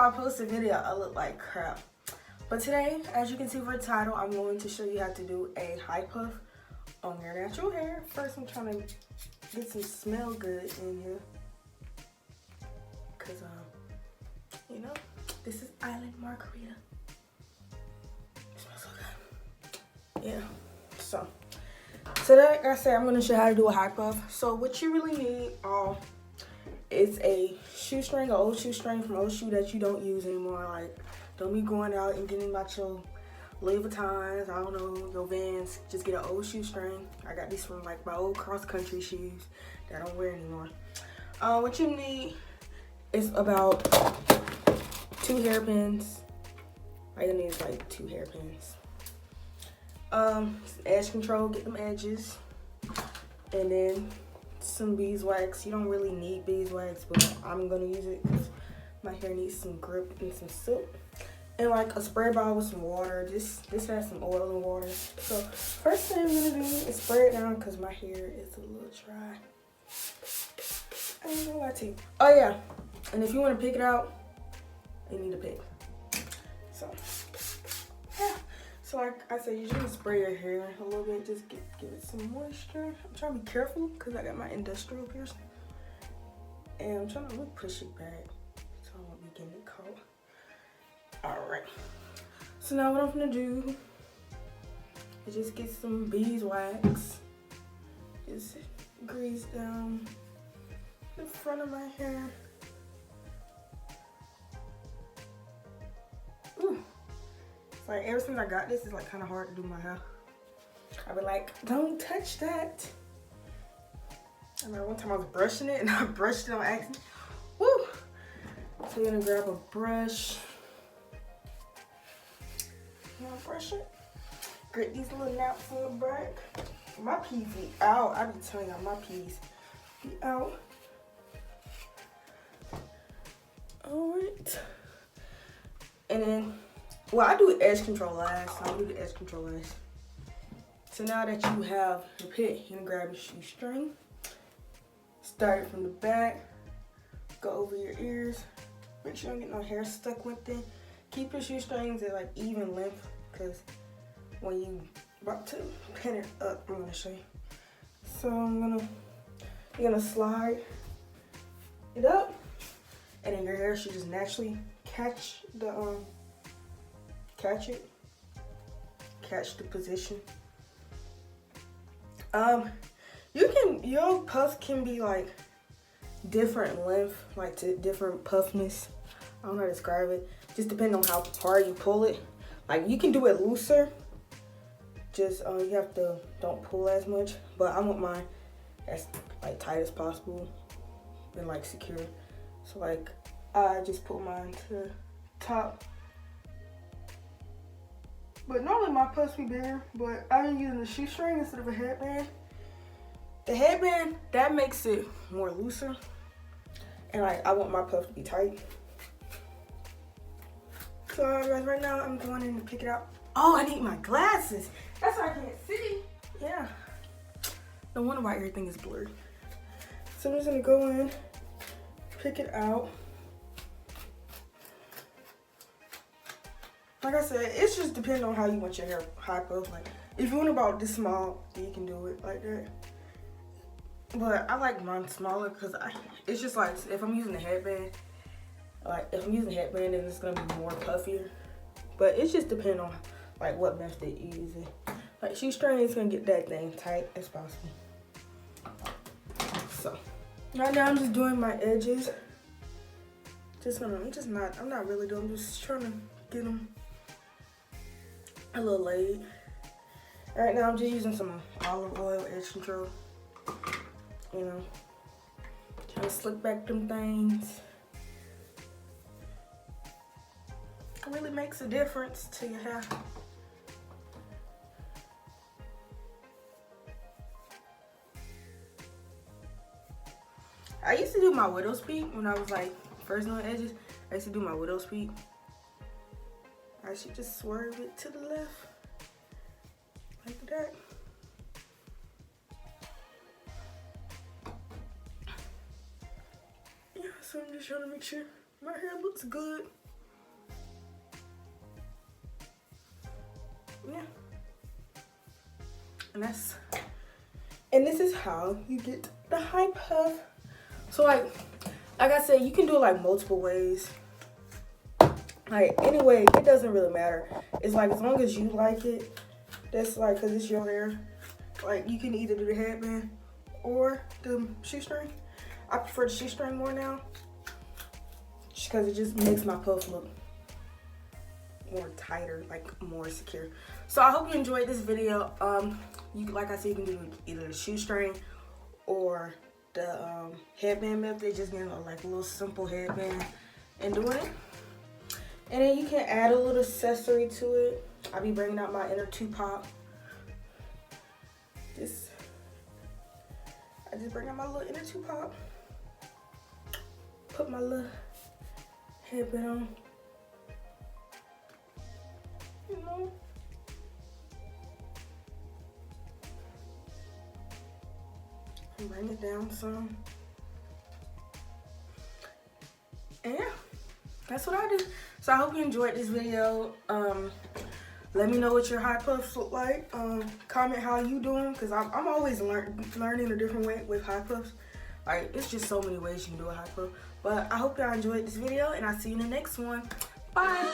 I post a video, I look like crap. But today, as you can see for the title, I'm going to show you how to do a high puff on your natural hair. First, I'm trying to get some smell good in here. Because, you know, this is Island Margarita. It smells so good. Yeah. So, today, like I said, I'm going to show you how to do a high puff. So, what you really need is a shoestring, an old shoestring from old shoe that you don't use anymore. Like, don't be going out and getting about your Louis Vuittons, I don't know, your Vans. Just get an old shoestring. I got these from like my old cross-country shoes that I don't wear anymore. What you need is about 2 hairpins. All you need is like 2 hairpins. Edge control, get them edges. And then some beeswax. You don't really need beeswax, but I'm gonna use it because my hair needs some grip and some silk. And like a spray bottle with some water. This has some oil and water. So first thing I'm gonna do is spray it down because my hair is a little dry. I ain't gonna lie to you. Oh yeah, and if you want to pick it out, you need a pick. So yeah. So like I said, you just spray your hair a little bit, just give it some moisture. I'm trying to be careful because I got my industrial piercing. And I'm trying to really push it back so I won't be getting it caught. Alright. So now what I'm gonna do is just get some beeswax. Just grease down the front of my hair. Ooh. Like ever since I got this, it's like kind of hard to do my hair. I've been like, don't touch that. I remember one time I was brushing it and I brushed it on accident. Woo! So you're gonna grab a brush. You wanna brush it? Get these little knots on the back. My peas be out. I be telling y'all my peas be out. Alright. And then well, I do edge control last. I'll do the edge control last. So now that you have your pit, you're gonna grab your shoestring. Start it from the back. Go over your ears. Make sure you don't get no hair stuck with it. Keep your shoestrings at like even length, because when you about to pin it up, I'm gonna show you. So you're gonna slide it up, and then your hair should just naturally catch the catch the position. Your puff can be like different length, like to different puffness. I don't know how to describe it. Just depending on how hard you pull it. Like you can do it looser. Just you have to don't pull as much. But I want mine as like tight as possible and like secure. So like I just pull mine to the top. But normally my puffs be bigger, but I've been using the shoestring instead of a headband. The headband, that makes it more looser. And like, I want my puff to be tight. So guys, right now I'm going in to pick it out. Oh, I need my glasses. That's why I can't see. Yeah. No wonder why everything is blurry. So I'm just gonna go in, pick it out. Like I said, it's just depending on how you want your hair high puff. Like, if you want about this small, then you can do it like that. But I like mine smaller because it's just like, if I'm using a headband, then it's gonna be more puffier. But it's just depending on like what method you're using. Like shoestring is gonna get that thing tight as possible. So, right now I'm just doing my edges. I'm not really doing, I'm just trying to get them a little laid. Right now I'm just using some olive oil edge control. You know, trying to slick back them things. It really makes a difference to your hair. I used to do my widow's peak when I was like first doing edges. I used to do my widow's peak. I should just swerve it to the left like that. Yeah, so I'm just trying to make sure my hair looks good. Yeah. And this is how you get the high puff. So like I said, you can do it like multiple ways. Like anyway, it doesn't really matter. It's like as long as you like it, that's like, cause it's your hair. Like you can either do the headband or the shoestring. I prefer the shoestring more now, just cause it just makes my puff look more tighter, like more secure. So I hope you enjoyed this video. Like I said, you can do either the shoestring or the headband method, just getting like a little simple headband and doing it. And then you can add a little accessory to it. I'll be bringing out my inner two pop. I just bring out my little inner two pop. Put my little headband on. You know. And bring it down some. And yeah, that's what I do. So I hope you enjoyed this video. Let me know what your high puffs look like. Comment how you doing, because I'm always learning a different way with high puffs. Like, it's just so many ways you can do a high puff. But I hope y'all enjoyed this video, and I'll see you in the next one. Bye.